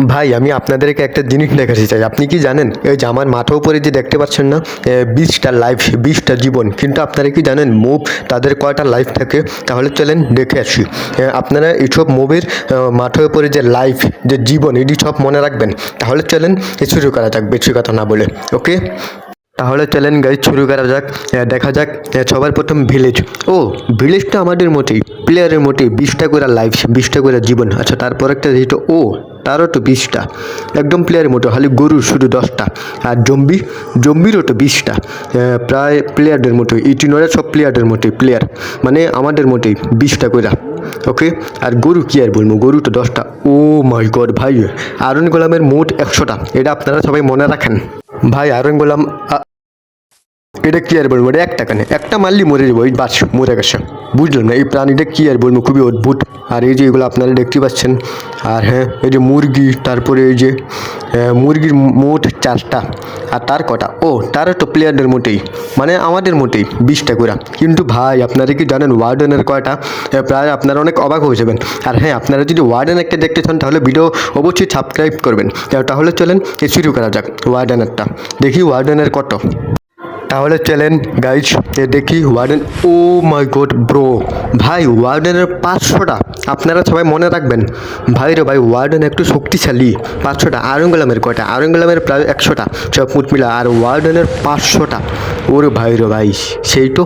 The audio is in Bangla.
ভাই আমি আপনাদেরকে একটা জিনিস দেখাতে চাই। আপনি কি জানেন এই যে আমার মাথার উপরে যে দেখতে পাচ্ছেন না 20টা লাইফ, 20টা জীবন, কিন্তু আপনারা কি জানেন মুভ তাদের কয়টা লাইফ থাকে? তাহলে চলেন দেখে আসি। আপনারা এইসব মুভির মাথার উপরে যে লাইফ, যে জীবন, এটি সব মনে রাখবেন। তাহলে চলেন শুরু করা যাক বেশি কথা না বলে। ওকে, তাহলে চলেন গাইজ শুরু করা যাক। দেখা যাক। সবার প্রথম ভিলেজ। ও, ভিলেজটা আমাদের মতোই, প্লেয়ারের মতোই, 20টা করে লাইফ, 20টা করে জীবন। আচ্ছা, তারপর একটা যেহেতু তারও তো 20টা, একদম প্লেয়ারের মতো, খালি গরুর শুধু 10টা। আর জম্বিরও তো 20টা, প্রায় প্লেয়ারদের মতোই। ইটিনোরা সব প্লেয়ারদের মতোই, প্লেয়ার মানে আমাদের মতোই 20টা করে। ওকে, আর গরু কি আর বলবো, গরু তো 10টা। ও মাই গড ভাই, আয়রন গোলামের মোট 100টা, এটা আপনারা সবাই মনে রাখেন। ভাই আয়রন গোলাম এটা কি আর বলবো, এটা একটা কানে একটা মারলি মরে যাবো, ওই বাস মরে গেছে। বুঝলাম না এই প্রাণীটা কি আর বলবো, খুবই অদ্ভুত। আর এই যে এগুলো আপনারা দেখতে পাচ্ছেন। আর হ্যাঁ, এই যে মুরগি, তারপরে এই যে মুরগির মোট 4টা। আর তার কটা, তারও তো প্লেয়ারদের মোটেই, মানে আমাদের মোটেই 20টা করে। কিন্তু ভাই আপনারা কি জানেন ওয়ার্ডেনের কয়টা? প্রায় আপনারা অনেক অবাক হয়ে যাবেন। আর হ্যাঁ, আপনারা যদি ওয়ার্ডেন একটা দেখতে চান তাহলে ভিডিও অবশ্যই সাবস্ক্রাইব করবেন। তাহলে চলেন শুরু করা যাক ওয়ার্ডেনেরটা। দেখি ওয়ার্ডেনের কত। তাহলে চলেন গাইজ দেখি ওয়ার্ডেন। ও মাই গড ব্রো, ভাই ওয়ার্ডেনের 500টা। আপনারা সবাই মনে রাখবেন ভাই রে ভাই, ওয়ার্ডেন একটু শক্তিশালী। 500টা। আয়রন গোলামের কয়টা? আয়রন গোলামের প্রায় 100টা, সব মুট মিলা। আর ওয়ার্ডেনের 500টা। ওরে ভাই রে ভাই, সেই তো।